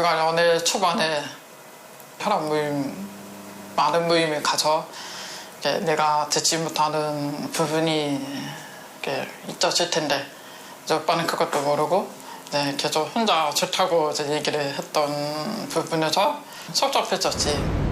제가 연애 초반에 혈압 모임, 많은 모임에 가서 내가 듣지 못하는 부분이 있었을 텐데 이제 오빠는 그것도 모르고 계속 혼자 좋다고 이제 얘기를 했던 부분에서 섭섭했었지.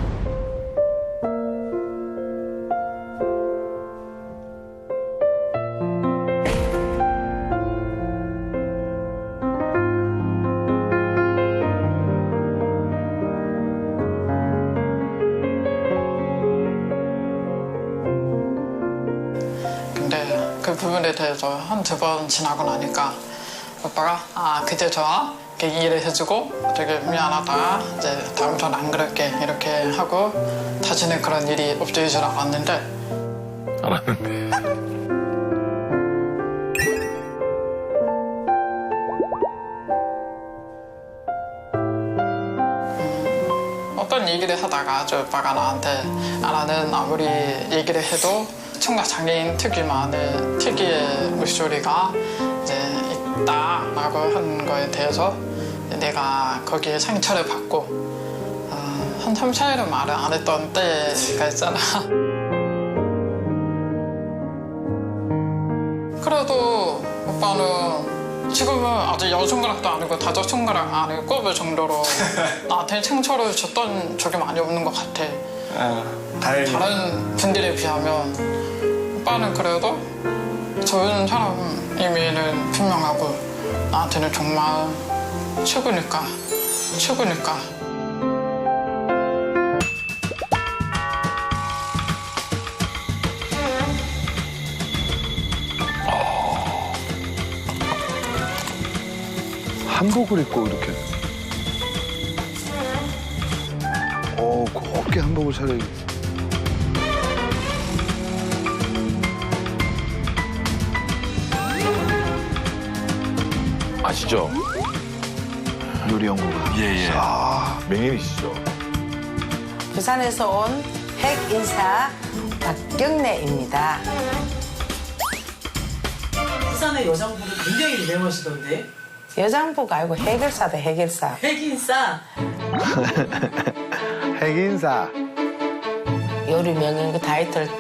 그 부분에 대해서 한두 번 지나고 나니까 오빠가 그제서야 이렇게 이해를 해주고 되게 미안하다, 이제 다음부터는 안 그럴게 이렇게 하고 다시는 그런 일이 없어질 줄 알았는데 어떤 얘기를 하다가 저 오빠가 나한테 나는 아무리 얘기를 해도 청각 장애인 특유의 목소리가 이제 있다라고 한 거에 대해서 내가 거기에 상처를 받고 한 3, 4일은 말을 안 했던 때가 있잖아. 그래도 오빠는 지금은 아직 여손가락도 아니고 다섯 손가락 안에 꼽을 정도로 나한테 상처를 줬던 적이 많이 없는 것 같아. 다른 분들에 비하면 오빠는 그래도 좋은 사람임에는 분명하고 나한테는 정말 최고니까. 한복을 입고 이렇게. 곱게 한복을 차려야겠어. 아시죠? 요리 연구가. 예. 명인이시죠? 부산에서 온 핵인사 박경래입니다. 부산의 여장부도 굉장히 유명하시던데. 여장부가 아니고 해결사다, 해결사. 핵인싸. 핵인사. 요리 명인 그 타이틀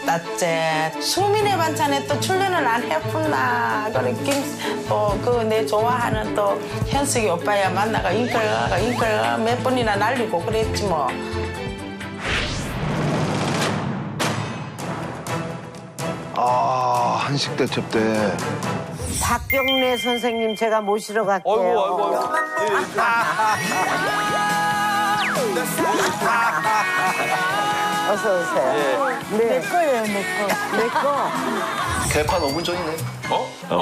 땄제. 수민의 반찬에 또 출연을 안 해봤나. 그래 그 내 좋아하는 또 현숙이 오빠야 만나가 이걸 몇 번이나 날리고 그랬지 뭐. 한식 대첩 때. 박경래 선생님 제가 모시러 갈게요. 어서 오세요. 내 거예요, 내 거. 개판 5분 전이네.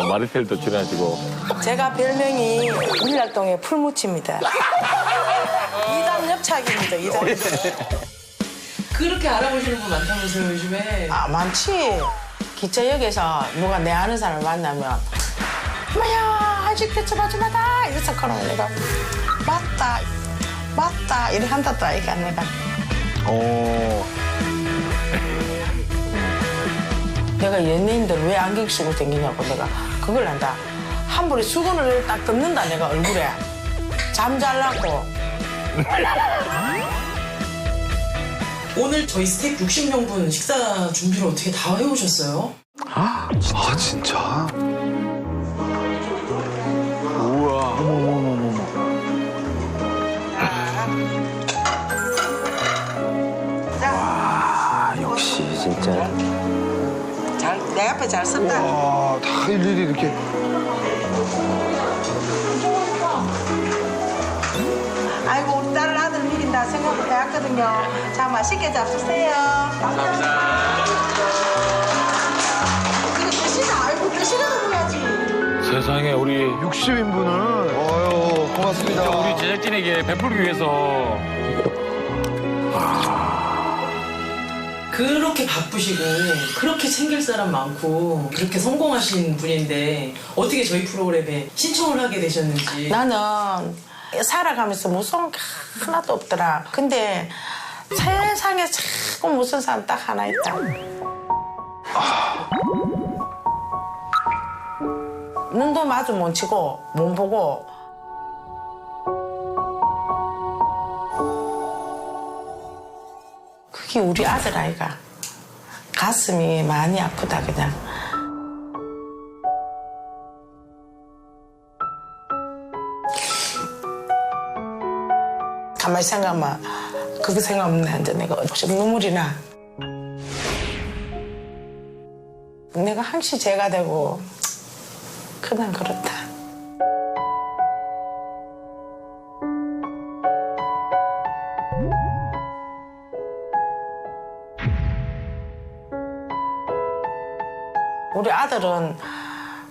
마리텔도 출연하시고. 제가 별명이 밀락동의 풀무치입니다. 이담 옆차기입니다, 이담. 그렇게 알아보시는 분 많다면서요, 요즘에. 많지. 기차역에서 누가 내 아는 사람을 만나면 엄마야, 아직 대처하지 마다 이래서 그러면 내가 맞다 이렇게 한다더라 이렇게 안 내가. 내가 연예인들 왜 안경 쓰고 다니냐고 내가 그걸 한다. 한 번에 수건을 딱 덮는다 내가 얼굴에. 잠 잘라고. 오늘 저희 스태프 60명분 식사 준비를 어떻게 다 해오셨어요? 진짜? 우와. 어머머머머. 역시 진짜. 내 앞에 잘 섰다. 와, 다 일일이 이렇게. 아이고 우리 딸 아들 미린다 생각부터 해왔거든요. 자 맛있게 잡수세요. 감사합니다. 이거 드시나? 아이고 드시나 먹어야지. 세상에 우리 60인분을. 어휴, 고맙습니다. 진짜 우리 제작진에게 베풀기 위해서. 그렇게 바쁘시고 그렇게 챙길 사람 많고 그렇게 성공하신 분인데 어떻게 저희 프로그램에 신청을 하게 되셨는지. 나는 살아가면서 무서운 게 하나도 없더라. 근데 세상에 자꾸 무슨 사람 딱 하나 있다. 눈도 마주 못 치고 못 보고 특히 우리 아들 아이가 가슴이 많이 아프다 그냥. 가만히 생각하면 그거 생각하면 이제 내가 어쩜 눈물이 나. 내가 항시 죄가 되고 그냥 그렇다. 우리 아들은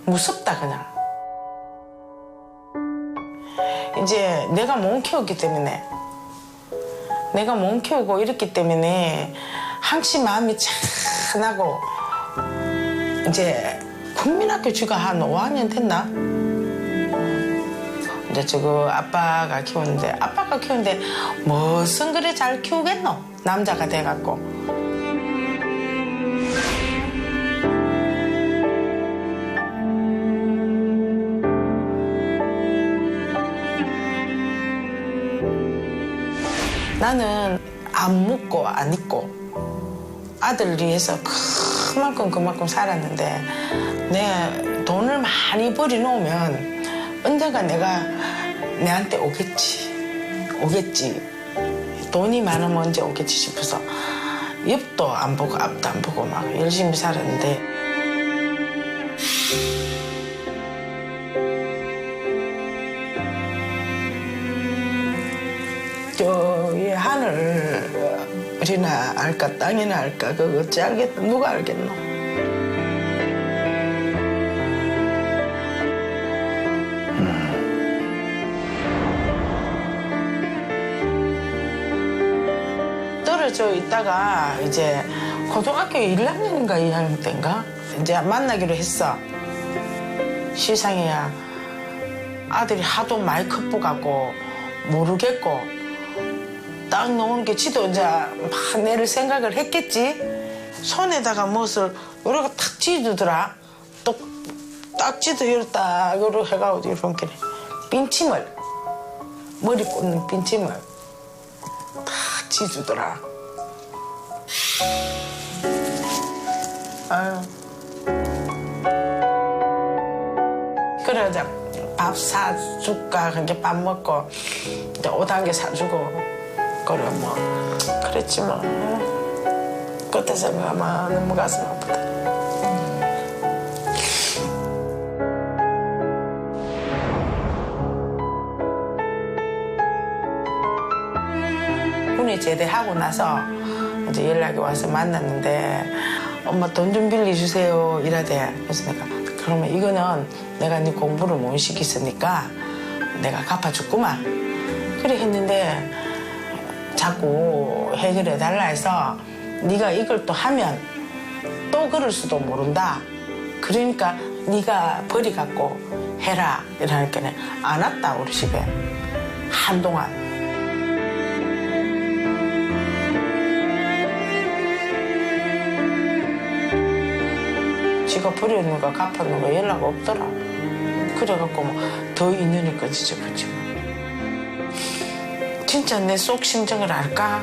무섭다 그냥. 이제 내가 못 키웠기 때문에 내가 못 키우고 이랬기 때문에 항시 마음이 찬하고 이제 국민학교 쥐가 한 5학년 됐나? 이제 저거 아빠가 키우는데 무슨 그래 잘 키우겠노? 남자가 돼갖고. 나는 안 묻고 안 입고 아들 위해서 그만큼 살았는데 내 돈을 많이 벌어놓으면 언젠가 내가 내한테 오겠지. 돈이 많으면 언제 오겠지 싶어서 옆도 안 보고 앞도 안 보고 막 열심히 살았는데 저이 하늘이나 알까 땅이나 알까 그거 어찌 알겠노? 누가 알겠노? 떨어져 있다가 이제 고등학교 1학년인가 2학년 때인가 이제 만나기로 했어. 시상이야. 아들이 하도 많이 컸고 모르겠고 딱 나오는 게 지도 이제 막 내를 생각을 했겠지. 손에다가 무엇을 요렇게 탁 쥐두더라. 또 딱 쥐도 이렇다 요렇게 해가지고 이렇게 빈침을 머리 꽂는 빈침을 탁 쥐두더라. 아유. 그래 이제 밥 사줄까 그렇게 밥 먹고 이제 옷 한 개 사주고 그래 뭐 그랬지 뭐. 그때 생각하면 너무 가슴 아프다. 군에 제대하고 나서 이제 연락이 와서 만났는데 엄마 돈 좀 빌려주세요 이러대. 그래서 내가 그러면 이거는 내가 네 공부를 못 시켰으니까 내가 갚아줬구만. 그래 했는데 자꾸 해결해 달라 해서 네가 이걸 또 하면 또 그럴 수도 모른다. 그러니까 네가 벌이 갖고 해라 이러니까 안 왔다 우리 집에 한동안. 지가 버렸는 거 갚았는 거 연락 없더라. 그래갖고 뭐 더 인연이니까 진짜 그치 뭐. 진짜 내 속 심정을 알까?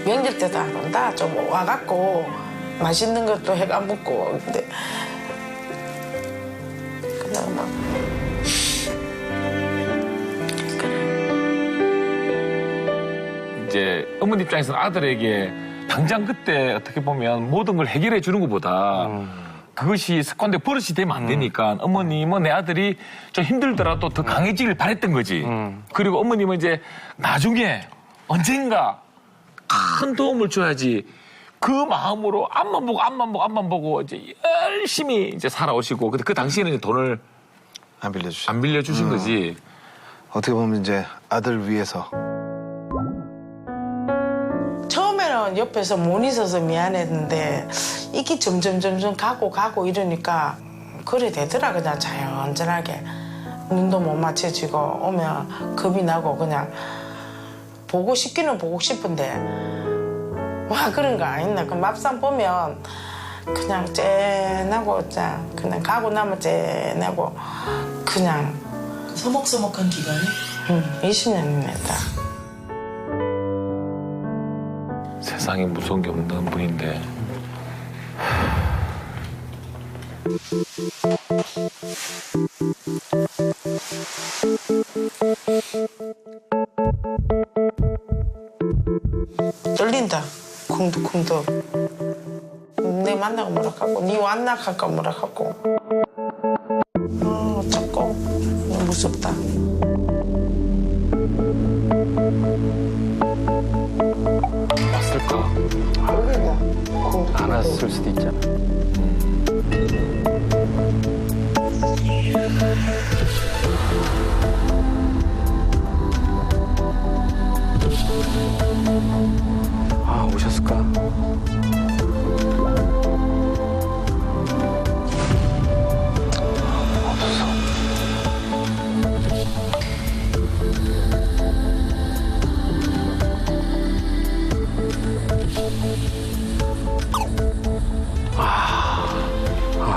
명절 때도 안 온다. 좀 와갖고 맛있는 것도 해가 먹고 근데 그냥 막 이제 어머니 입장에서는 아들에게 당장 그때 어떻게 보면 모든 걸 해결해 주는 것보다 그것이 습관되고 버릇이 되면 안 되니까 어머님은 내 아들이 좀 힘들더라도 더 강해지길 바랬던 거지. 그리고 어머님은 이제 나중에 언젠가 큰 도움을 줘야지 그 마음으로 앞만 보고 이제 열심히 이제 살아오시고 근데 그 당시에는 돈을 안 빌려주시. 안 빌려주신 거지. 어떻게 보면 이제 아들 위해서. 처음에는 옆에서 못 있어서 미안했는데 이게 점점 가고 이러니까 그래 되더라. 그냥 자연스럽게 눈도 못 맞춰지고 오면 겁이 나고 그냥 보고 싶기는 보고 싶은데 와 그런 거 아니나. 그 막상 보면 그냥 쨍하고 그냥 가고 나면 쨍하고 그냥 서먹서먹한 기간이? 20년이 됐다. 세상에 무서운 게 없는 분인데. 떨린다. 쿵덕쿵덕. 내 만나고 뭐라 하고 니 왔나 할까 뭐라 하고. 어쩌고 무섭다. 왔을까? 안 왔을 수도 있잖아. 아, 오셨을까?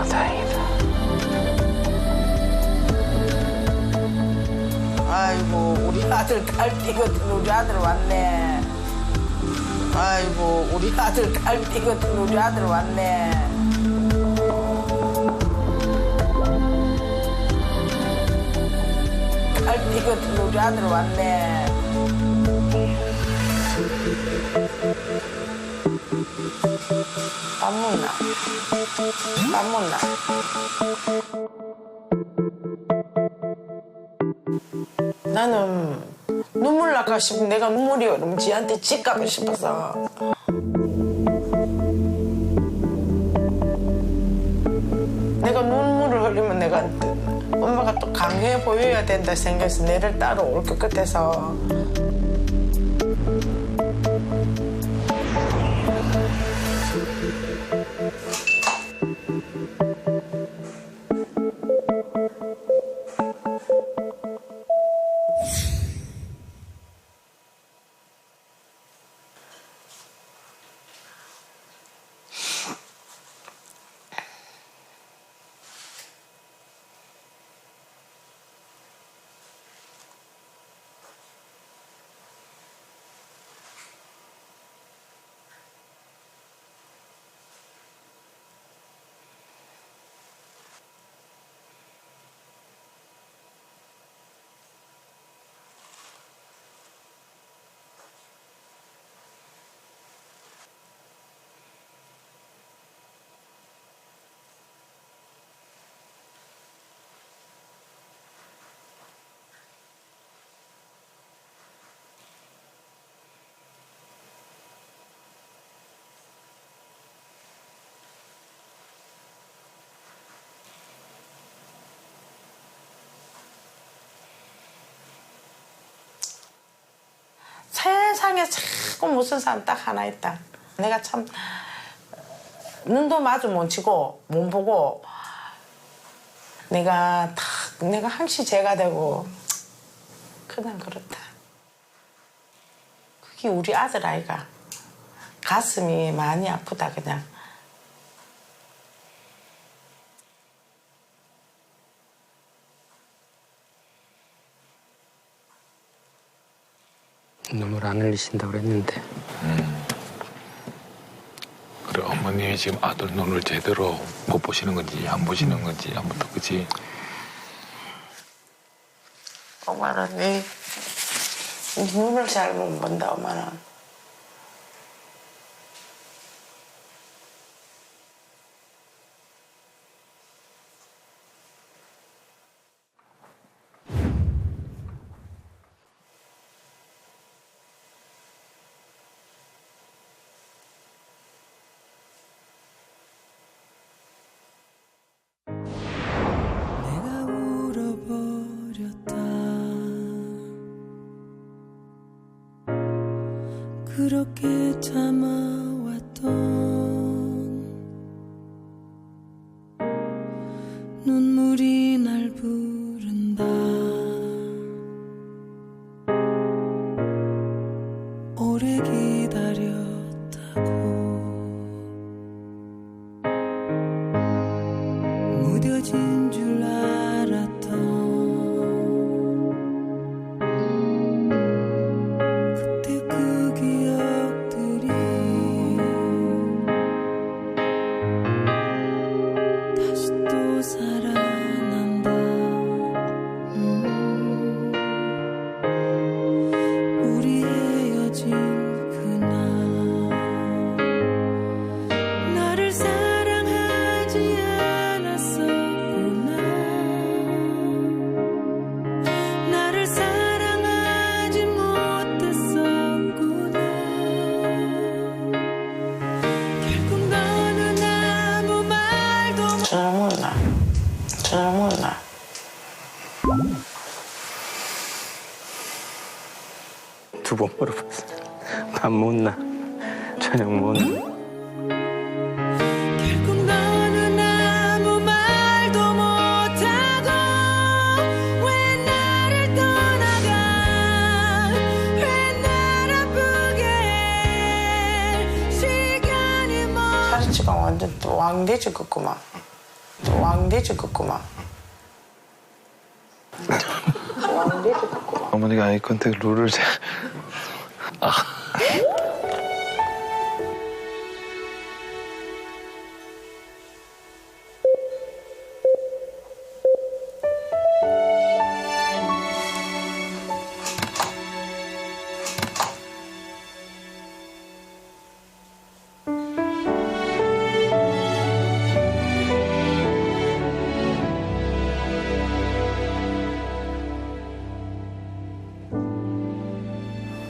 다행이다. 아이고 우리 아들 딸띠거든 우리 아들 왔네. 아이고 우리 아들 딸띠거든 우리 아들 왔네. 딸띠거든 우리 아들 왔네. 밥 먹나? 밥 먹나? 나는 눈물 날까 싶으면 내가 눈물이 흐르면 지한테 집 가고 싶어서. 내가 눈물을 흘리면 내가 엄마가 또 강해 보여야 된다 생각해서 내를 따라올 것 같아서. 세상에 자꾸 무슨 사람 딱 하나 있다. 내가 참 눈도 마주 못 치고 못 보고 내가 항시 죄가 되고 그냥 그렇다. 그게 우리 아들 아이가. 가슴이 많이 아프다 그냥. 눈물 안 흘리신다고 그랬는데. 그래, 어머님이 지금 아들 눈을 제대로 못 보시는 건지 안 보시는 건지 아무튼 그치? 엄마는 네 눈을 잘 못 본다 엄마는. 그렇게 참아왔던 눈물이 날 부른다. 오래 기다렸다고 무뎌진 줄 알았던 그때 그 기억들이 두 번 물어봤어요. 밥 못 나? 저녁 못 나? 결국 너는 아무 말도 못하고 왜 나를 떠나가 왜 날 아프게 해 시간이 사진치가 완전 또 왕돼지 같구만. 또 왕돼지 같구만. 왕돼지 같구만. 어머니가 아이 컨택 룰을 잘.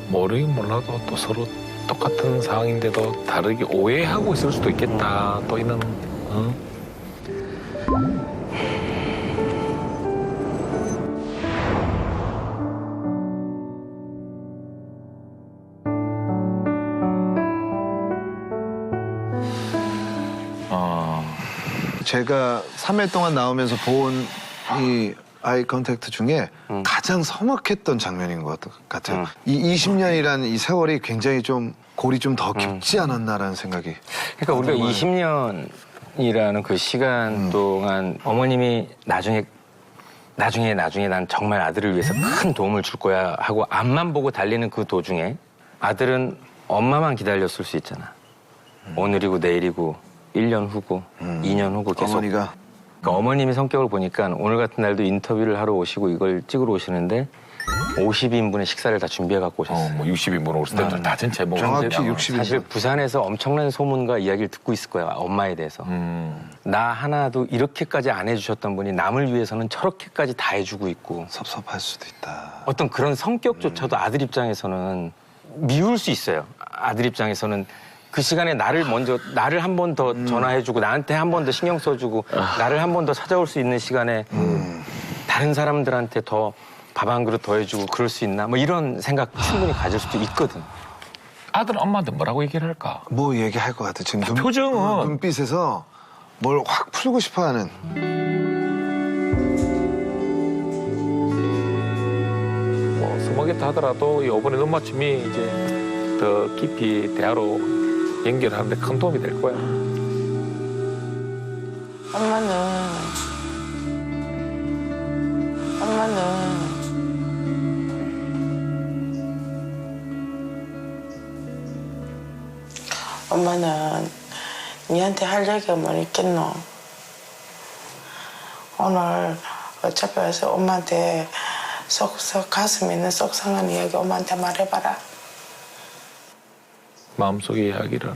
모르긴 몰라도 또 서로 똑같은 상황인데도 다르게 오해하고 있을 수도 있겠다. 또 이런 제가 3회 동안 나오면서 본 이 아이 컨택트 중에 가장 서먹했던 장면인 것 같아요. 이 20년이라는 이 세월이 굉장히 좀 골이 좀 더 깊지 않았나라는 생각이. 그러니까 우리가 정말. 20년이라는 그 시간 동안 어머님이 나중에 난 정말 아들을 위해서 큰 도움을 줄 거야 하고 앞만 보고 달리는 그 도중에 아들은 엄마만 기다렸을 수 있잖아. 오늘이고 내일이고 1년 후고 2년 후고 계속. 어머니가. 그러니까 어머님의 성격을 보니까 오늘 같은 날도 인터뷰를 하러 오시고 이걸 찍으러 오시는데 50인분의 식사를 다 준비해 갖고 오셨어요. 뭐 60인분 올 때도 다 전체 뭐 정확히 근데 60인분. 사실 부산에서 엄청난 소문과 이야기를 듣고 있을 거야, 엄마에 대해서. 나 하나도 이렇게까지 안 해주셨던 분이 남을 위해서는 저렇게까지 다 해주고 있고. 섭섭할 수도 있다. 어떤 그런 성격조차도 아들 입장에서는 미울 수 있어요. 아들 입장에서는 그 시간에 나를 한 번 더 전화해주고 나한테 한 번 더 신경 써주고 나를 한 번 더 찾아올 수 있는 시간에 다른 사람들한테 더 밥 한 그릇 더 해주고 그럴 수 있나? 뭐 이런 생각 충분히 가질 수도 있거든. 아들은 엄마한테 뭐라고 얘기를 할까? 뭐 얘기할 것 같아. 지금 표정은. 눈빛에서 뭘 확 풀고 싶어하는. 뭐 서먹했다 하더라도 이번에 눈맞춤이 이제 더 깊이 대화로 연결하는데 큰 도움이 될 거야. 엄마는 니한테 할 얘기가 뭐 있겠노? 오늘 어차피 와서 엄마한테 가슴에 있는 속상한 이야기 엄마한테 말해봐라. 마음속의 이야기를.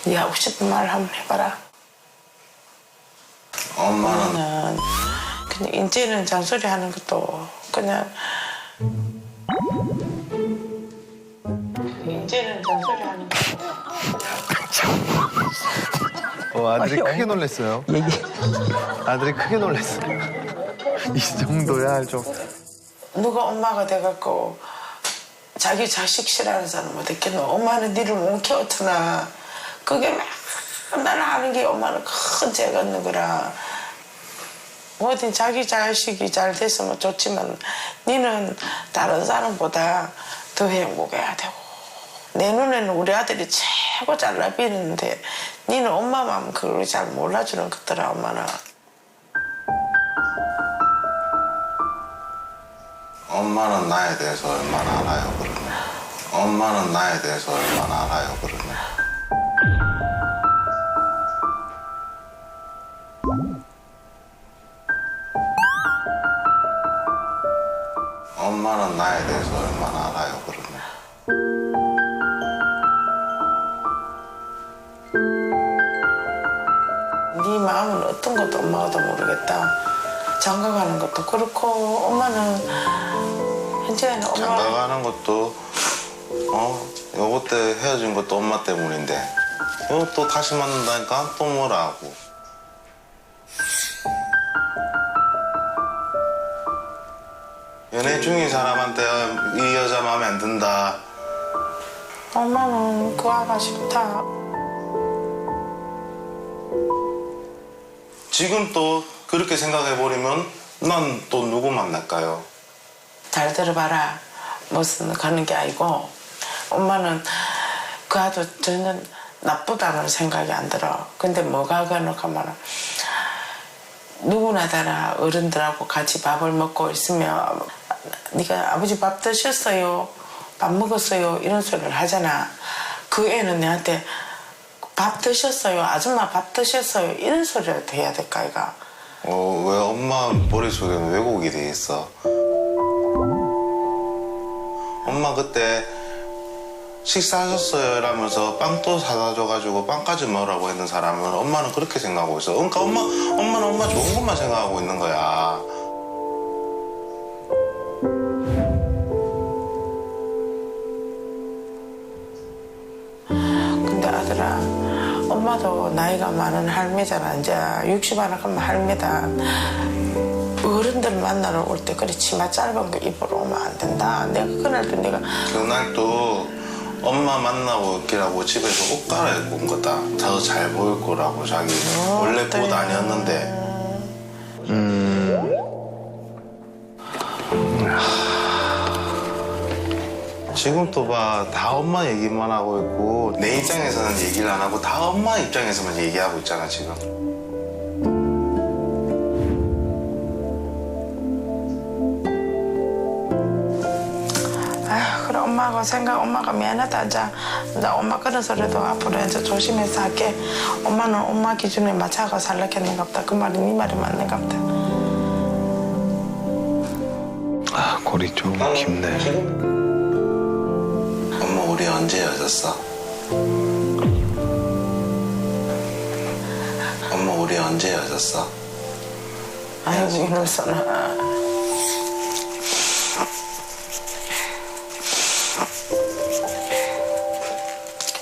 네 하고 싶은 말 한번 해봐라. 엄마는 그냥 인제는 잔소리 하는 것도 그냥 인제는 잔소리 하는 것도 아들이 크게 놀랐어요. 아들이 크게 놀랐어요. 이 정도야 좀. 누가 엄마가 돼갖고 자기 자식 싫어하는 사람 어딨겠노? 엄마는 니를 못 키웠구나. 그게 맨날 하는 게 엄마는 큰 죄가 있는 거라. 어딘 자기 자식이 잘 됐으면 좋지만 니는 다른 사람보다 더 행복해야 되고 내 눈에는 우리 아들이 최고 잘나 비는데 니는 엄마 마음 그걸 잘 몰라주는 것더라. 엄마는. 엄마는 나에 대해서 얼마나 알아요, 그러면? 엄마는 나에 대해서 얼마나 알아요, 그러면? 엄마는 나에 대해서 얼마나 알아요, 그러면? 네 마음은 어떤 것도 엄마도 모르겠다. 장가 가는 것도 그렇고 엄마는 현재는 엄마 장가 가는 것도 요거 때 헤어진 것도 엄마 때문인데 요 또 다시 만난다니까 또 뭐라고. 연애 중인 사람한테 이 여자 마음에 안 든다. 엄마는 그 아가 싫다. 지금 또 그렇게 생각해버리면 난 또 누구 만날까요? 잘 들어봐라. 무슨 가는 게 아니고 엄마는 그 아도 전혀 나쁘다는 생각이 안 들어. 근데 뭐가 그러니까 하면은 누구나 다라 어른들하고 같이 밥을 먹고 있으면 네가 아버지 밥 드셨어요? 밥 먹었어요? 이런 소리를 하잖아. 그 애는 내한테 밥 드셨어요? 아줌마 밥 드셨어요? 이런 소리를 해야 될까 이가. 왜 엄마 머릿속에는 왜곡이 돼 있어? 엄마 그때 식사하셨어요? 이러면서 빵 또 사다 줘가지고 빵까지 먹으라고 했는 사람은 엄마는 그렇게 생각하고 있어. 그러니까 엄마는 엄마 좋은 것만 생각하고 있는 거야. 근데 아들아, 엄마도 나이가 많은 할매잖아. 이제 60 하나 가면 할매다. 어른들 만나러 올 때 그래 치마 짧은 거 입으러 오면 안 된다. 내가 그날도 내가 그날도 엄마 만나고 있기라고 집에서 옷 갈아입고 온 거다. 더 잘 보일 거라고 자기 원래 옷 아니었는데. 지금 또 봐, 다 엄마 얘기만 하고 있고 내 입장에서는 얘기를 안 하고 다 엄마 입장에서만 얘기하고 있잖아 지금. 아휴 그래 엄마가 미안하다. 이제 엄마 그런 소리도 앞으로 이제 조심해서 할게. 엄마는 엄마 기준에 맞춰가 살라겠는가 보다. 그 말이 네 말이 맞는가 보다. 아 골이 좀 깊네. 엄마 우리 언제 헤어졌어? 엄마 우리 언제 헤어졌어? 아이고 이놈서나.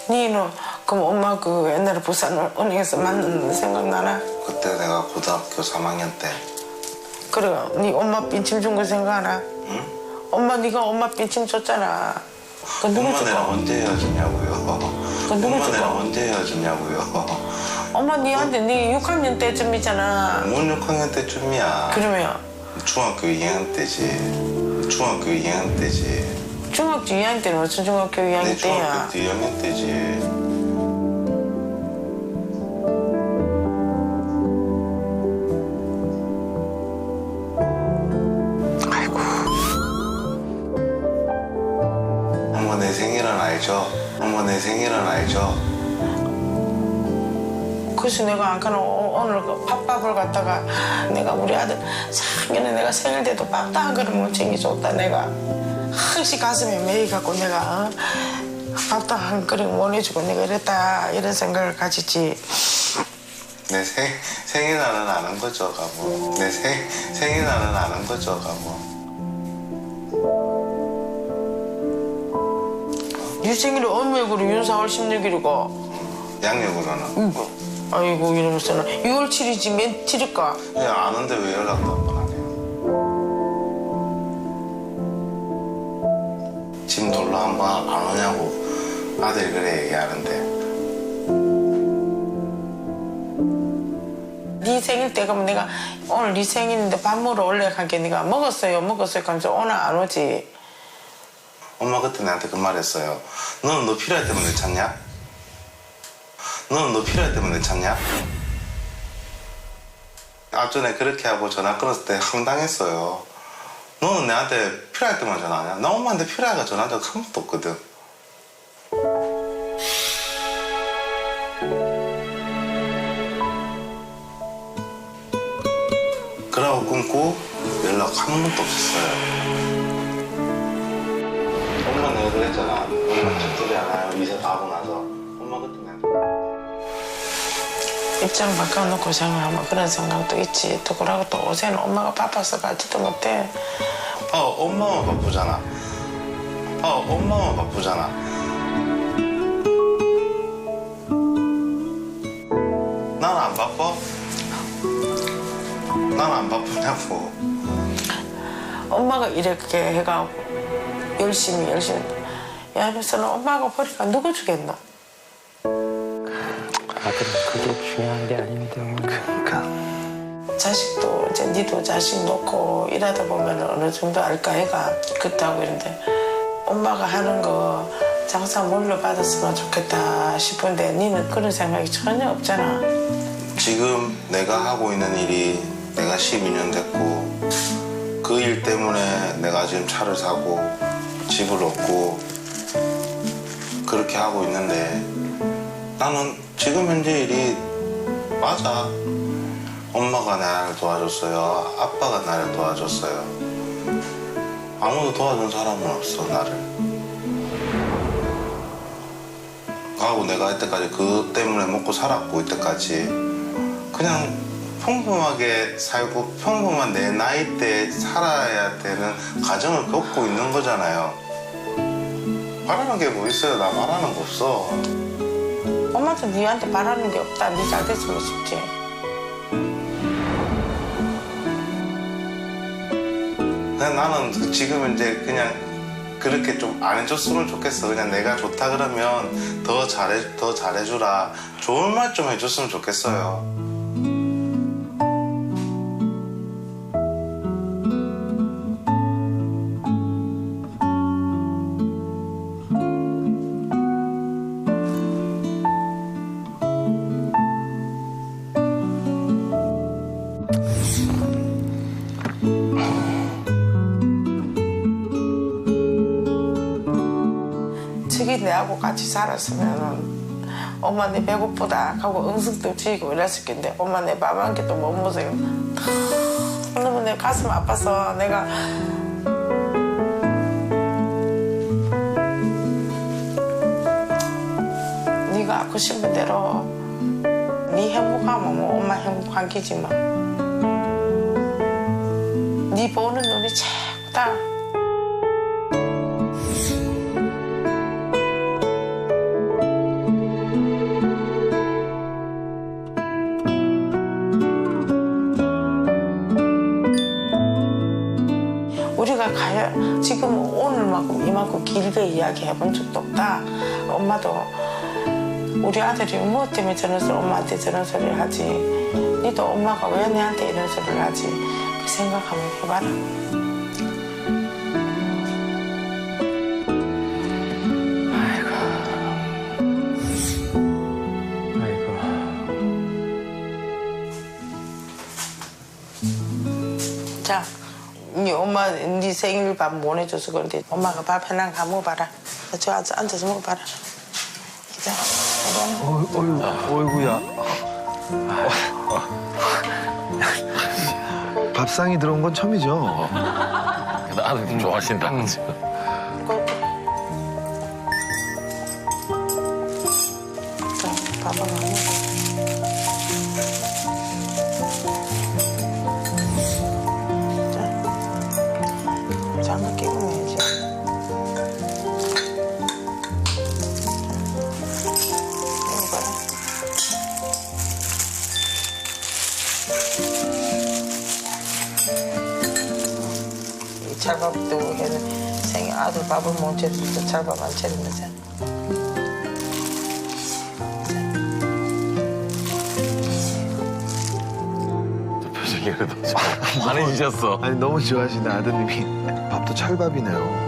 니는 그럼 엄마 그 옛날에 부산 은행에서 만났는데 생각나나? 그때 내가 고등학교 3학년 때. 그래 니 엄마 빈침 준 거 생각하나? 응? 엄마 네가 엄마 빈침 줬잖아. 그 누구 엄마 내랑 줬어? 언제 헤어졌냐고요? 그 누구 엄마 내랑 줬어? 언제 헤어졌냐고요? 엄마 니한테 니 6학년 때쯤이잖아. 뭔 6학년 때쯤이야. 그러면 중학교 2학년 때지. 중학교 2학년 때지. 중학교 2학년 때는 무슨 중학교 2학년 내 때야? 중학교 2학년 때지. 아이고. 엄마 내 생일은 알죠? 엄마 내 생일은 알죠? 그래서 내가 아까는 오늘 그 팥밥을 갖다가 내가 우리 아들 작년에 내가 생일 때도 밥도 한 그릇 못 챙겨줬다. 내가 항시 가슴에 매이갖고 내가 밥도 한 그릇 못 해주고 내가 이랬다 이런 생각을 가졌지. 내 생일날은 아는 거죠, 가보. 내 생일날은 아는 거죠, 가보. 네 생일이 언제 그래? 윤 4월 16일이고. 양력으로는. 아이고 이러면서는 6월 7일이지 며칠일까? 왜 아는데 왜 연락도 한 번 안 해요? 지금 놀러 한 번 안 오냐고 아들이 그래 얘기하는데. 네 생일 때 그러면 내가 오늘 네 생일인데 밥 먹으러 올래 하게 내가 먹었어요 하면서 오늘 안 오지. 엄마 그때 나한테 그 말 했어요. 너는 너 필요할 때만 내 찾냐? 너는 너 필요할 때만 내 찾냐? 앞전에 그렇게 하고 전화 끊었을 때 황당했어요. 너는 내한테 필요할 때만 전화하냐? 나 엄마한테 필요하니까 전화한 적 한 번도 없거든. 그러고 끊고 연락 한 번도 없었어요. 엄마 내가 그랬잖아. 엄마 첫들이 하나요? 이사 가고 나서. 엄마 그때 내가. 입장 바꿔놓고 생각하면 그런 생각도 있지. 또 그러고 또 어제는 엄마가 바빠서 가지도 못해. 엄마만 바쁘잖아. 엄마만 바쁘잖아. 난 안 바빠? 난 안 바쁘냐고. 엄마가 이렇게 해가고 열심히 야 하면서는 엄마가 버리니까 누구 주겠노? 아들은 그게 중요한 게 아닌데. 그러니까 자식도 이제 니도 자식 놓고 일하다 보면 어느 정도 알까 해가 그렇다고 이러는데 엄마가 하는 거 장사 물려받았으면 좋겠다 싶은데 니는 그런 생각이 전혀 없잖아. 지금 내가 하고 있는 일이 내가 12년 됐고 그 일 때문에 내가 지금 차를 사고 집을 얻고 그렇게 하고 있는데 나는 지금 현재 일이 맞아. 엄마가 나를 도와줬어요. 아빠가 나를 도와줬어요. 아무도 도와준 사람은 없어 나를. 하고 내가 이때까지 그 때문에 먹고 살았고 이때까지 그냥 평범하게 살고 평범한 내 나이 때 살아야 되는 가정을 겪고 있는 거잖아요. 바라는 게 뭐 있어요? 나 바라는 거 없어. 엄마도 니한테 바라는 게 없다. 니 잘 됐으면 싶지. 그냥 나는 지금 이제 그냥 그렇게 좀 안 해줬으면 좋겠어. 그냥 내가 좋다 그러면 더 잘해주라. 좋은 말 좀 해줬으면 좋겠어요. 저기 내하고 같이 살았으면 엄마 내 배고프다 하고 응석도 쥐고 이랬을 텐데 엄마 내 밥 한 끼도 못 먹어서 너무 내 가슴 아파서 내가 네가 하고 싶은 대로 네 행복하면 뭐 엄마 행복한 기지 뭐. 네 보는 눈이 최고다. 우리가 지금 오늘만큼 이만큼 길게 이야기해본 적도 없다. 엄마도 우리 아들이 뭐 때문에 저런 소리 엄마한테 저런 소리를 하지. 니도 엄마가 왜 내한테 이런 소리를 하지. 그 생각 한번 해봐라. 자, 니 엄마 니 생일 밥 못 해줘서 그런데 엄마가 밥 해놔 가 먹어봐라. 저 앉아서 먹어봐라. 기다. 어이구야. 밥상이 들어온 건 처음이죠. 아들이 좋아하신다. 자, 밥을 안 먹어. 자, 장갑 끼고 먹어야지. 먹어봐라. 이 찰밥도 해는 생일 아들 밥을 못 차리면서 찰밥 안 차리면서. 표정이 그래도 좀 환해지셨어. 아니 너무 좋아하시는 아드님이 밥도 찰밥이네요.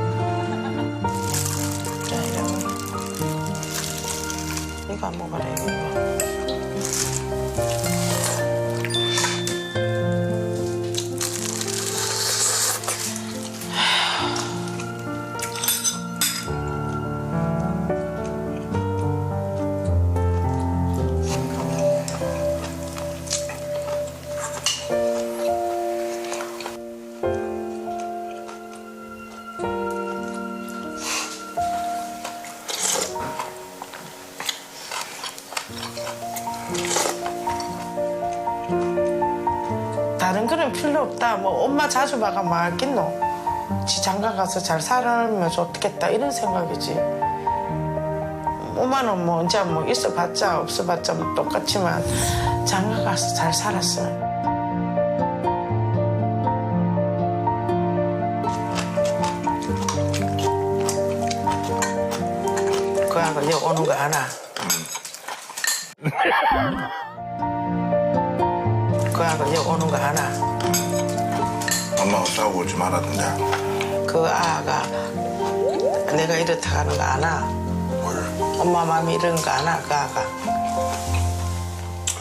자, 이러면 이거 안 먹어라 이거. 다른 거는 필요 없다. 뭐 엄마 자주 봐가 뭐 알겠노. 지 장가 가서 잘 살면 좋겠다 이런 생각이지. 엄마는 뭐 이제 뭐 있어봤자 없어봤자 뭐 똑같지만 장가 가서 잘 살았어. 아가 여기 오는 거 알아? 그 아가 여기 오는 거 알아? 엄마하고 싸우고 오지 말았는데. 그 아가 내가 이렇다 하는 거 아나? 뭘? 엄마 마음이 이런 거 아나? 그 아가.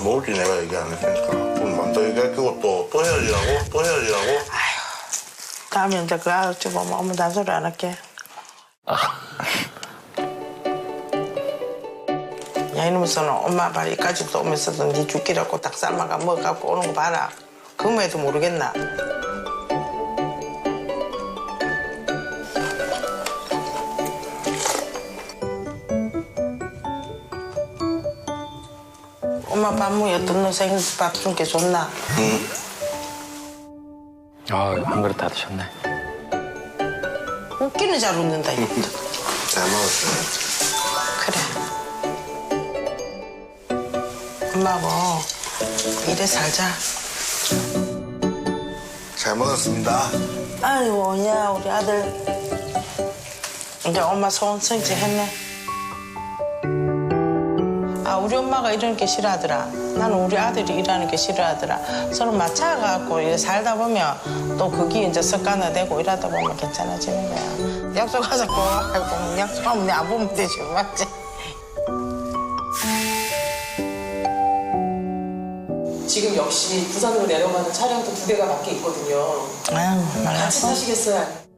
모르지 내가 얘기 안 했으니까. 그럼 먼저 얘기할 거고 또 헤어지라고? 또 헤어지라고? 다음에 이제 그 아가 좀 보면 엄마 단소리 안 할게. 야 이놈에서는 엄마 아빠 이까지도 오면서도 네 죽기라고 딱 삶아가 먹어갖고 오는 거 봐라. 그거에도 모르겠나? 엄마 밥 먹이 어떤 너 생일 밥 준 게 좋나? 한 그릇 다 드셨네. 웃기는 잘 웃는다 이거. 잘 먹었어요. 그래. 엄마하고 이래 살자. 잘 먹었습니다. 아이고 야 우리 아들 이제 엄마 소원 성취했네. 아 우리 엄마가 이런 게 싫어하더라. 나는 우리 아들이 일하는 게 싫어하더라. 서로 맞춰갖고 이래 살다 보면 또 그게 이제 습관화되고 이러다 보면 괜찮아지는 거야. 약속하자 꼭 아이고 약속하면 내 안 보면 되지 맞지? 지금 역시 부산으로 내려가는 차량도 2대가 밖에 있거든요. 아유 같이 말랐어. 사시겠어요?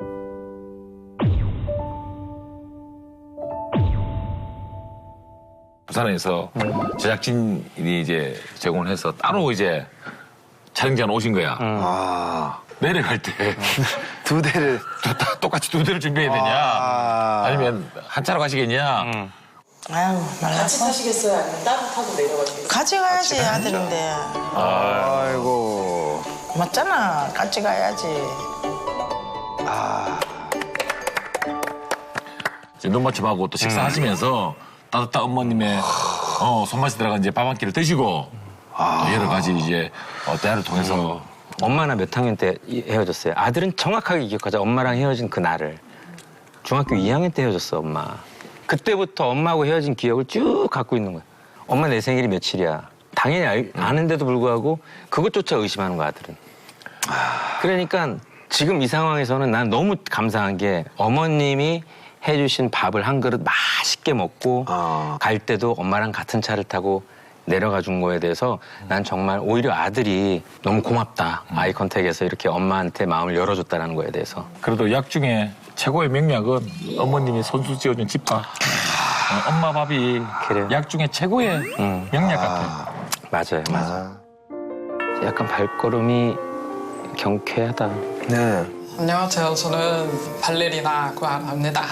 부산에서 제작진이 이제 제공을 해서 따로 이제 촬영장 오신 거야. 아, 내려갈 때 두 대를. 똑같이 2대를 준비해야 되냐? 아니면 한 차로 가시겠냐? 아유 같이 말랐어. 사시겠어요? 아니면 따로 타고 내려가시겠어요? 같이 가야지 아들인데. 아이고. 맞잖아. 같이 가야지. 이제 눈맞춤하고 또 식사하시면서 따뜻한 어머님의 손맛이 들어간 이제 밥 한 끼를 드시고 또 여러 가지 이제 대화를 통해서 엄마나 몇 학년 때 헤어졌어요? 아들은 정확하게 기억하죠. 엄마랑 헤어진 그 날을. 중학교 2학년 때 헤어졌어, 엄마. 그때부터 엄마하고 헤어진 기억을 쭉 갖고 있는 거야. 엄마 내 생일이 며칠이야. 당연히 아는데도 불구하고 그것조차 의심하는 거야, 아들은. 그러니까 지금 이 상황에서는 난 너무 감사한 게 어머님이 해주신 밥을 한 그릇 맛있게 먹고 갈 때도 엄마랑 같은 차를 타고 내려가 준 거에 대해서 난 정말 오히려 아들이 너무 고맙다. 아이 컨택에서 이렇게 엄마한테 마음을 열어줬다는 거에 대해서. 그래도 약 중에 최고의 명약은 어머님이 손수 지어준 집밥. 엄마 밥이 그래요. 약 중에 최고의 명약 같아요. 맞아요, 맞아요. 약간 발걸음이 경쾌하다. 네. 안녕하세요. 저는 발레리나 구하랍니다.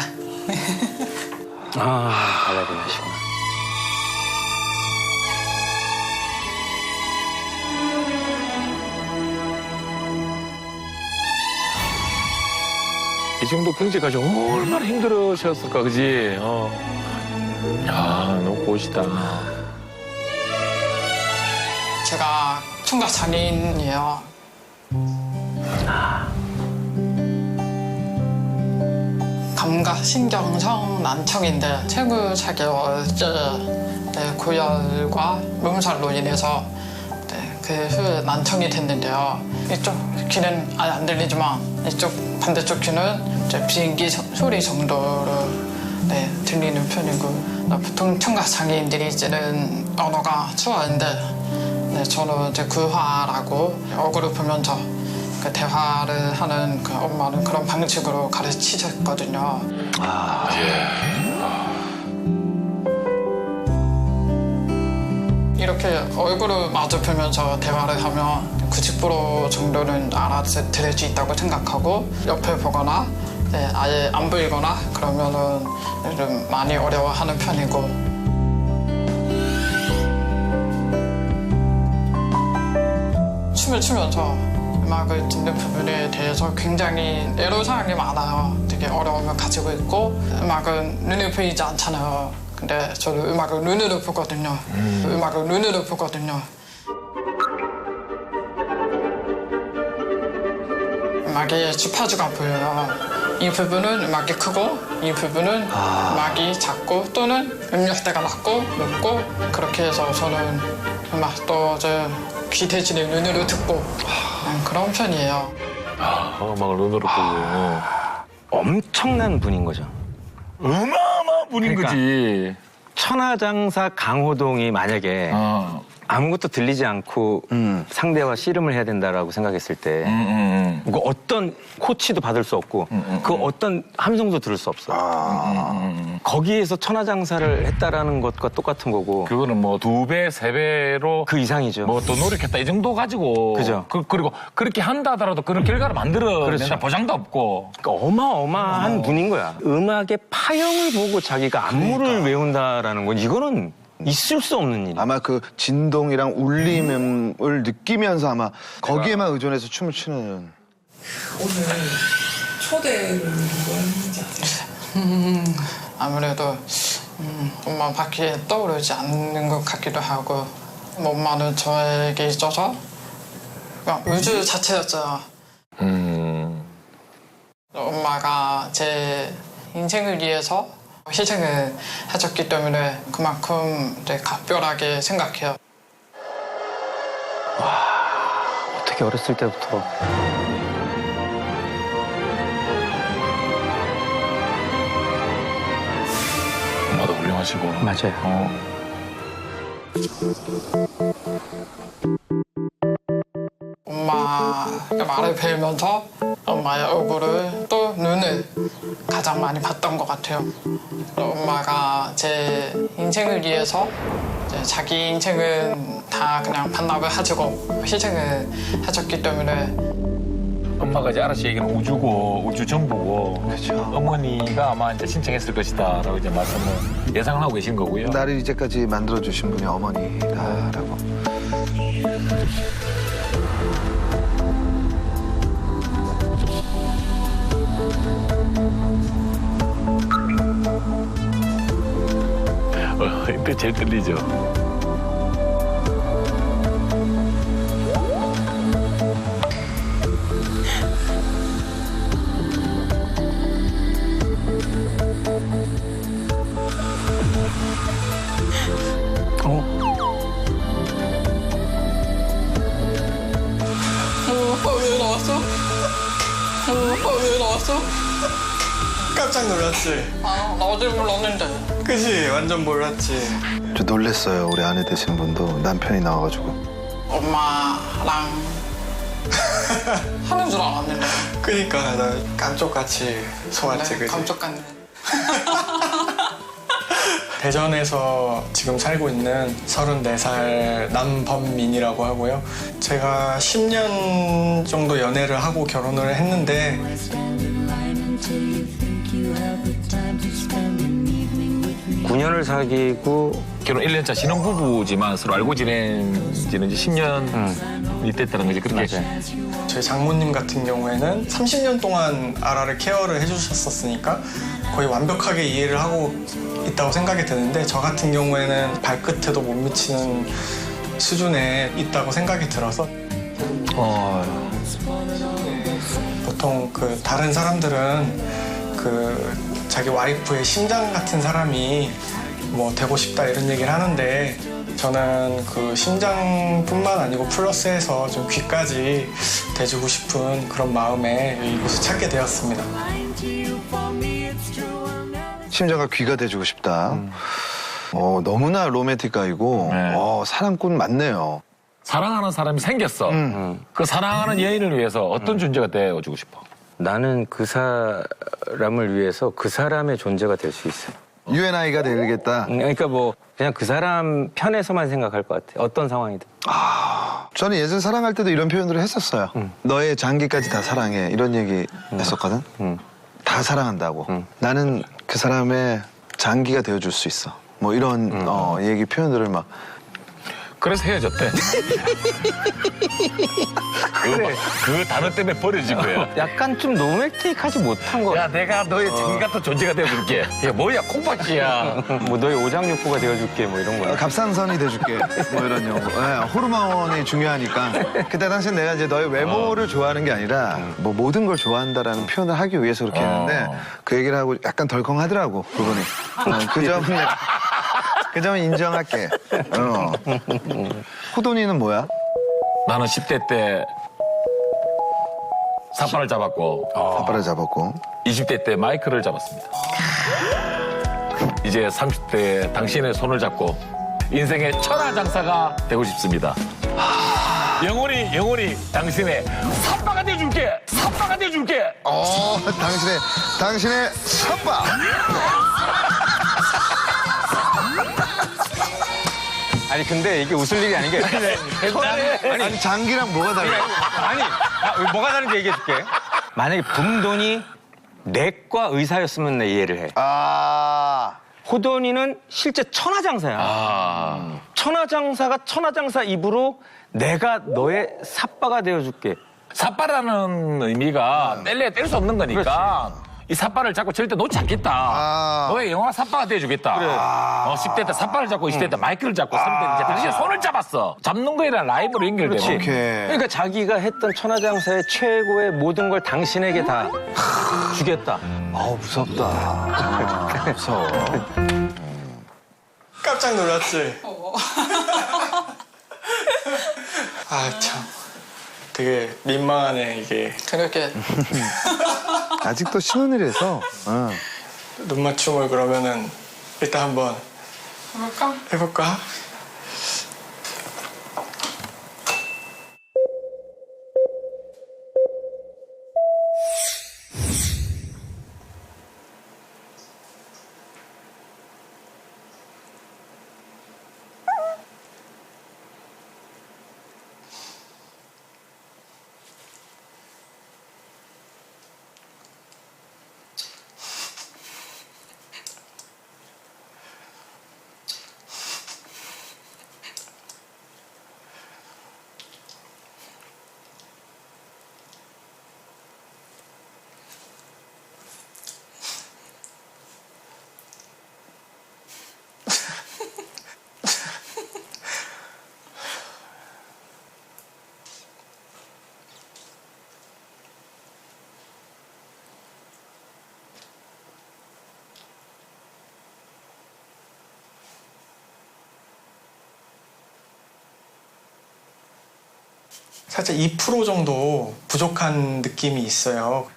발레리나 하시구나. 이 정도 경제까지 얼마나 힘들으셨을까, 그지? 야, 너무 고시다. 제가 청각 장애인이에요. 감각신경성 난청인데 최고 자개월째 고열과 몸살로 인해서 그 후에 난청이 됐는데요. 이쪽 귀는 아예 안 들리지만 이쪽 반대쪽 귀는 이제 비행기 소리 정도로 들리는 편이고 보통 청각 장애인들이 이제는 언어가 추워인데 저는 이제 구화라고 얼굴을 보면서 그 대화를 하는 그 엄마는 그런 방식으로 가르치셨거든요. 이렇게 얼굴을 마주 보면서 대화를 하면 90% 정도는 알아들을 수 있다고 생각하고 옆에 보거나 아예 안 보이거나 그러면은 좀 많이 어려워하는 편이고. 춤을 추면서 음악을 듣는 부분에 대해서 굉장히 애로사항이 많아요. 되게 어려움을 가지고 있고 음악은 눈에 보이지 않잖아요. 근데 저는 음악을 눈으로 보거든요. 음악을 눈으로 보거든요. 음악의 주파수가 보여요. 이 부분은 음악이 크고 이 부분은 음악이 작고 또는 음역대가 낮고 높고 그렇게 해서 저는 음악도 귀 대신에 눈으로 듣고 그런 편이에요. 음악을 눈으로 보고. 엄청난 분인 거죠. 어마어마한 분인 그러니까. 거지. 천하장사 강호동이 만약에 아무것도 들리지 않고 상대와 씨름을 해야 된다라고 생각했을 때 그 어떤 코치도 받을 수 없고 그 어떤 함성도 들을 수 없어. 거기에서 천하장사를 했다라는 것과 똑같은 거고 그거는 뭐 2배, 3배로 그 이상이죠. 뭐 또 노력했다 이 정도 가지고. 그죠. 그리고 그렇게 한다 하더라도 그런 결과를 만들어낸다 그렇죠. 보장도 없고. 그러니까 어마어마한 분인 거야. 음악의 파형을 보고 자기가 안무를 외운다라는 건 이거는 있을 수 없는 일이야. 아마 그 진동이랑 울림을 느끼면서 아마 거기에만 의존해서 춤을 추는. 오늘 초대를 누구 했는지 아세요? 아무래도 엄마 밖에 떠오르지 않는 것 같기도 하고 엄마는 저에게 있어서 그냥 우주 자체였죠. 엄마가 제 인생을 위해서 희생을 하셨기 때문에 그만큼 되게 각별하게 생각해요. 어떻게 어렸을 때부터 엄마도 훌륭하시고. 맞아요. 엄마가 말을 배우면서 엄마의 얼굴을 또 눈을 가장 많이 봤던 것 같아요. 엄마가 제 인생을 위해서 이제 자기 인생은 다 그냥 반납을 하시고 희생을 하셨기 때문에 엄마가 이제 알아서 얘기는 우주고 우주 전부고. 그렇죠. 어머니가 아마 이제 신청했을 것이다라고 이제 말씀을 예상을 하고 계신 거고요. 나를 이제까지 만들어주신 분이 어머니다라고. 이때 제일 떨리죠. 왜 나왔어? 왜 나왔어? 깜짝 놀랐지? 나 어제 몰랐는데. 그치? 완전 몰랐지? 저 놀랬어요. 우리 아내 되신 분도 남편이 나와가지고. 엄마랑 하는 줄 알았는데. 그니까 나 깜짝같이 속았지, 그치? 감쪽 같네. 대전에서 지금 살고 있는 34살 남범민이라고 하고요. 제가 10년 정도 연애를 하고 결혼을 했는데 9년을 사귀고 결혼 1년차 신혼부부지만 서로 알고 지낸 지는 이제 10년이 됐다는 거지. 그렇게. 저희 장모님 같은 경우에는 30년 동안 아라를 케어를 해주셨었으니까 거의 완벽하게 이해를 하고 있다고 생각이 드는데 저 같은 경우에는 발끝에도 못 미치는 수준에 있다고 생각이 들어서 보통 그 다른 사람들은 그 자기 와이프의 심장 같은 사람이 뭐 되고 싶다 이런 얘기를 하는데 저는 그 심장뿐만 아니고 플러스해서 좀 귀까지 대주고 싶은 그런 마음에 이곳을 찾게 되었습니다. 심장과 귀가 돼주고 싶다. 너무나 로맨틱가이고 네. 사랑꾼 맞네요. 사랑하는 사람이 생겼어. 그 사랑하는 여인을 위해서 어떤 존재가 되어주고 싶어? 나는 그 사람을 위해서 그 사람의 존재가 될 수 있어. UNI가 되겠다. 그러니까 뭐 그냥 그 사람 편에서만 생각할 것 같아. 어떤 상황이든. 저는 예전 사랑할 때도 이런 표현들을 했었어요. 너의 장기까지 다 사랑해. 이런 얘기 했었거든. 다 사랑한다고. 나는 그 사람의 장기가 되어줄 수 있어. 뭐 이런 얘기 표현들을 막. 그래서 헤어졌대. 그 단어 때문에 버려진 거야. 약간 좀 로맨틱하지 못한 거. 야, 내가 너의 자기 같은 존재가 되어줄게. 야, 뭐야, 콩팥이야. 뭐 너의 오장육부가 되어줄게 뭐 이런 거. 갑상선이 돼줄게. 뭐 이런 용어. 네, 호르몬이 중요하니까. 그때 당시 내가 이제 너의 외모를 좋아하는 게 아니라 뭐 모든 걸 좋아한다라는 표현을 하기 위해서 그렇게 했는데 그 얘기를 하고 약간 덜컹하더라고 그분이. 그 점은 인정할게. 호돈이는 뭐야? 나는 10대 때 사파를 잡았고, 사파를 잡았고. 20대 때 마이크를 잡았습니다. 이제 30대 당신의 손을 잡고 인생의 천하장사가 되고 싶습니다. 영원히 당신의 사파가 돼줄게. 사파가 돼줄게. 당신의 사파. 아니 근데 이게 웃을 일이 아닌 게 아니 장기랑 뭐가 달라? 아니 뭐가 다른지 얘기해 줄게. 만약에 붐돈이 내과 의사였으면 내 이해를 해. 호돈이는 실제 천하장사야. 천하장사가 천하장사 입으로 내가 너의 삿바가 되어줄게. 삿바라는 의미가 뗄래야 뗄 수 없는 거니까 이 삿바를 잡고 절대 놓지 않겠다. 너의 영화 삿바가 돼주겠다. 그래. 10대 때 삿바를 잡고 20대 때 마이크를 잡고 30대 때 이제 당신의 손을 잡았어. 잡는 거랑 라이브로 연결되고. 그렇지. 오케이. 그러니까 자기가 했던 천하장사의 최고의 모든 걸 당신에게 다 주겠다. 무섭다. 무서워. 깜짝 놀랐지? 아, 참. 되게 민망하네, 이게. 그렇게 아직도 신혼이라서. 눈 맞춤을 그러면은 일단 한번 해볼까? 해볼까? 살짝 2% 정도 부족한 느낌이 있어요.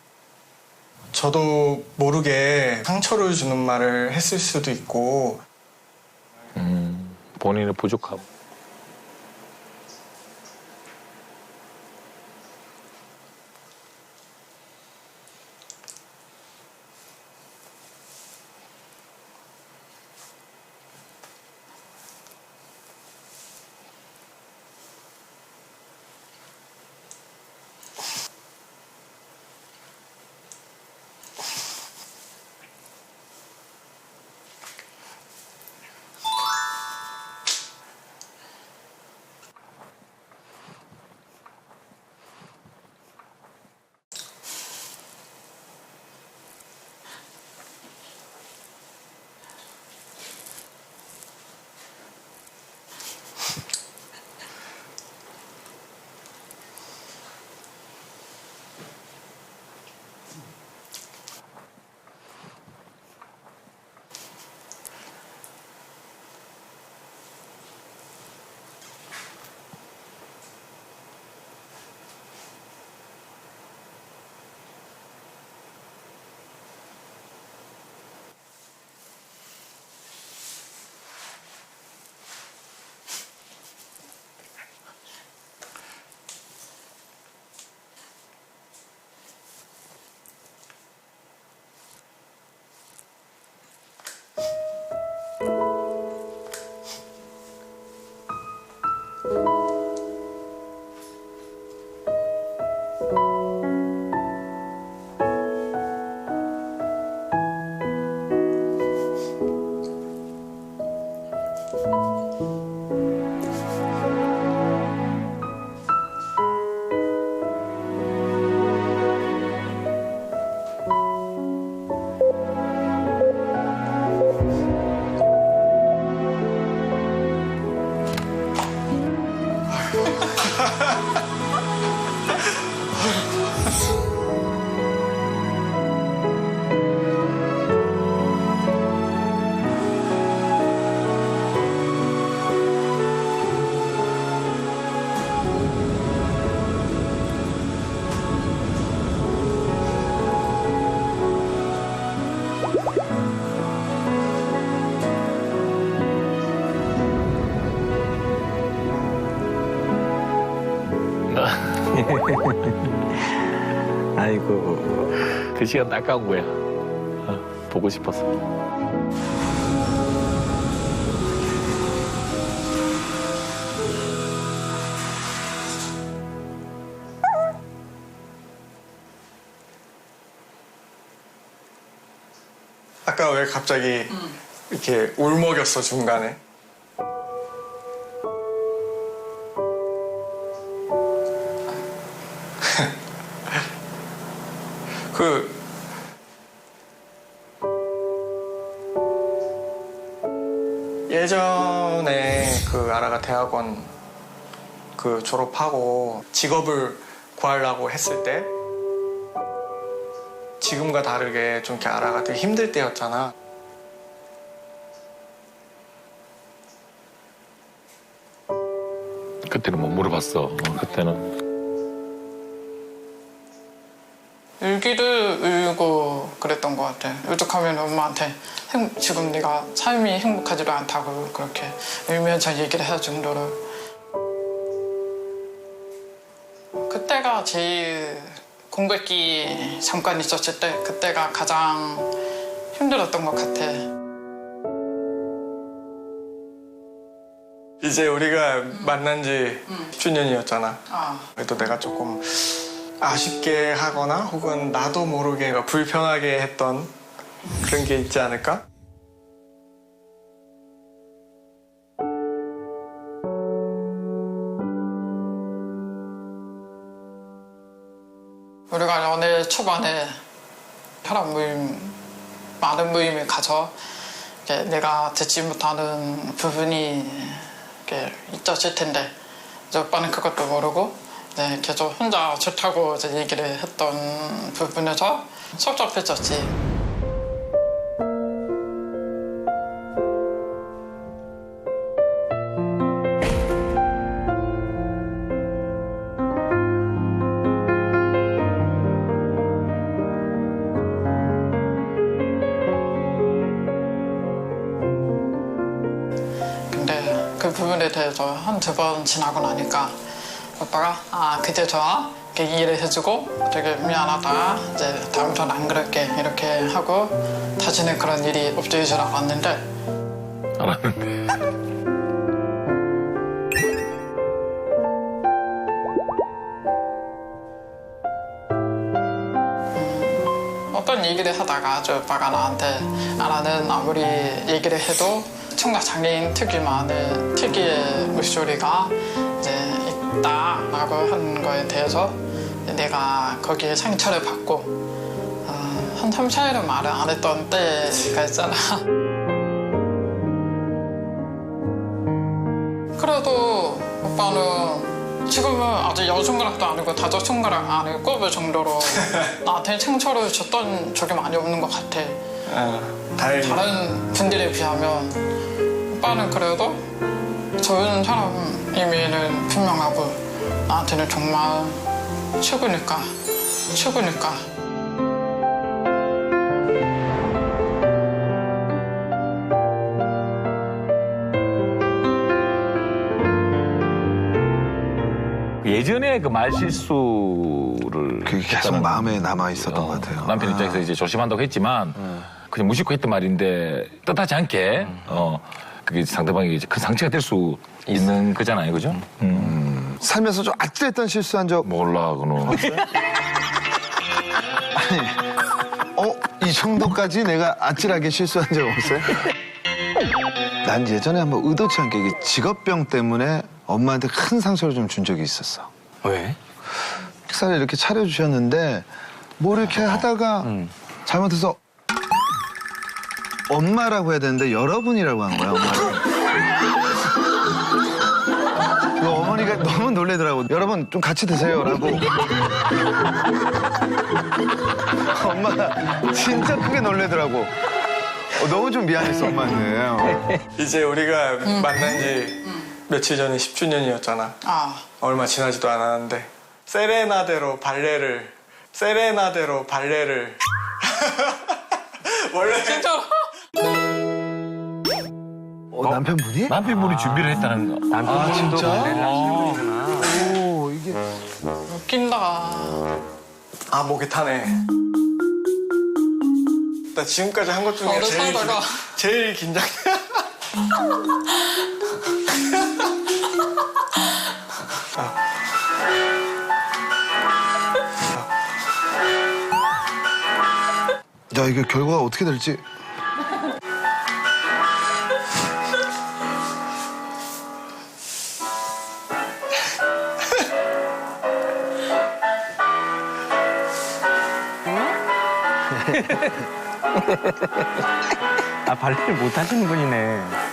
저도 모르게 상처를 주는 말을 했을 수도 있고 본인의 부족함. 아이고. 그 시간 아까운 거야. 보고 싶어서. 아까 왜 갑자기 이렇게 울먹였어 중간에? 그 예전에 그 아라가 대학원 그 졸업하고 직업을 구하려고 했을 때 지금과 다르게 좀 이렇게 아라가 되게 힘들 때였잖아. 그때는 못 물어봤어. 그때는. 일기를 읽고 그랬던 것 같아. 오죽하면 엄마한테 지금 네가 삶이 행복하지도 않다고 그렇게 울면서 얘기를 할 정도로. 그때가 제일 공백기 잠깐 있었을 때 그때가 가장 힘들었던 것 같아. 이제 우리가 만난 지 10주년이었잖아. 아. 그래도 내가 조금 아쉽게 하거나 혹은 나도 모르게 불편하게 했던 그런 게 있지 않을까? 우리가 연애 초반에 혈압 모임, 많은 모임에 가서 내가 듣지 못하는 부분이 있었을 텐데 이제 오빠는 그것도 모르고 계속 혼자 좋다고 이제 얘기를 했던 부분에서 섭섭했었지. 근데 그 부분에 대해서 한두 번 지나고 나니까 오빠가 그제서야 이렇게 이해를 해주고 되게 미안하다, 이제 다음부터는 안 그럴게 이렇게 하고 다시는 그런 일이 없을 줄 알았는데 어떤 얘기를 하다가 저 오빠가 나한테 나는 아무리 얘기를 해도 청각장애인 특유의 목소리가 이제 있다라고 한 거에 대해서 내가 거기에 상처를 받고 한 3, 4일은 말을 안 했던 때가 있잖아. 그래도 오빠는 지금은 아직 여손가락도 아니고 다섯 손가락 안에 꼽을 정도로 나한테 상처를 줬던 적이 많이 없는 것 같아. 다행히. 다른 분들에 비하면 오빠는 그래도 좋은 사람임에는 분명하고 나한테는 정말 최고니까. 예전에 그 말 실수를 그게 계속 마음에 남아 있었던 것 같아요. 남편 입장에서 이제 조심한다고 했지만 그냥 무심코 했던 말인데 뜻하지 않게 그게 상대방이 이제 큰 상처가 될 수 있는 거잖아요, 그죠? 살면서 좀 아찔했던 실수한 적 몰라, 그는. 이 정도까지 내가 아찔하게 실수한 적 없어요? 난 예전에 한번 의도치 않게 이게 직업병 때문에 엄마한테 큰 상처를 좀 준 적이 있었어. 왜? 식사를 이렇게 차려주셨는데 뭐 이렇게 하다가 잘못해서 엄마라고 해야 되는데 여러분이라고 한 거야, 엄마를. 그 어머니가 너무 놀래더라고. 여러분 좀 같이 드세요라고. 엄마가 진짜 크게 놀래더라고. 너무 좀 미안했어, 엄마한테. 이제 우리가 만난 지 며칠 전에 10주년이었잖아. 얼마 지나지도 않았는데 세레나데로 발레를 원래 진짜? 남편분이? 남편분이 준비를 했다는 거. 남편분도 진짜? 발레를 하시는 분이구나. 오, 이게 웃긴다. 아, 목이 타네. 나 지금까지 한 것 중에 오래 제일, 살다가. 제일 긴장돼. 야, 이게 결과가 어떻게 될지. 아, 발레를 못 하시는 분이네.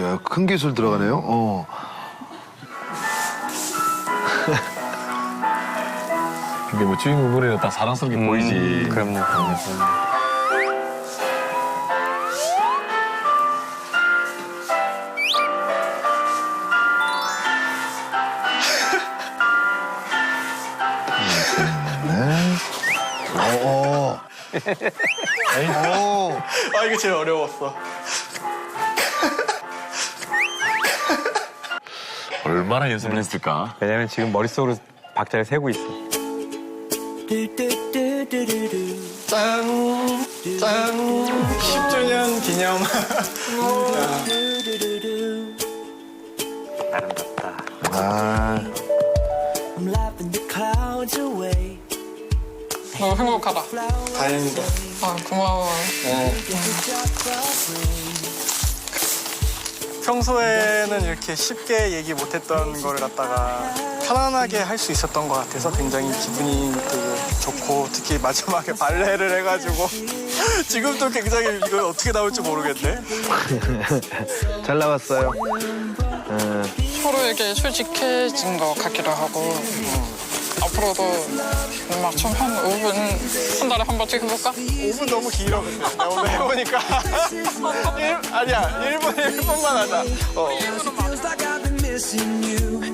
야, 큰 기술 들어가네요. 근데 뭐 주인공 노래는 다 사랑스럽게 보이지. 그럼요. 아, 이게 제일 어려웠어. 얼마나 연습을 했을까? 왜냐면 지금 머릿속으로 박자를 세고 있어. 짠! 짠! 10주년 기념. 아름답다. 너무 행복하다. 다행이다. 아, 고마워. 평소에는 이렇게 쉽게 얘기 못했던 걸 갖다가 편안하게 할 수 있었던 것 같아서 굉장히 기분이 되게 좋고, 특히 마지막에 발레를 해가지고 지금도 굉장히 이거 어떻게 나올지 모르겠네. 잘 나왔어요. 서로에게 솔직해진 것 같기도 하고 앞으로도 막 좀 한 5분 한 달에 한 번씩 해볼까? 5분 너무 길어 근데 나 오늘 해보니까 아니야 1분만 하자. Feels like I've been missing you.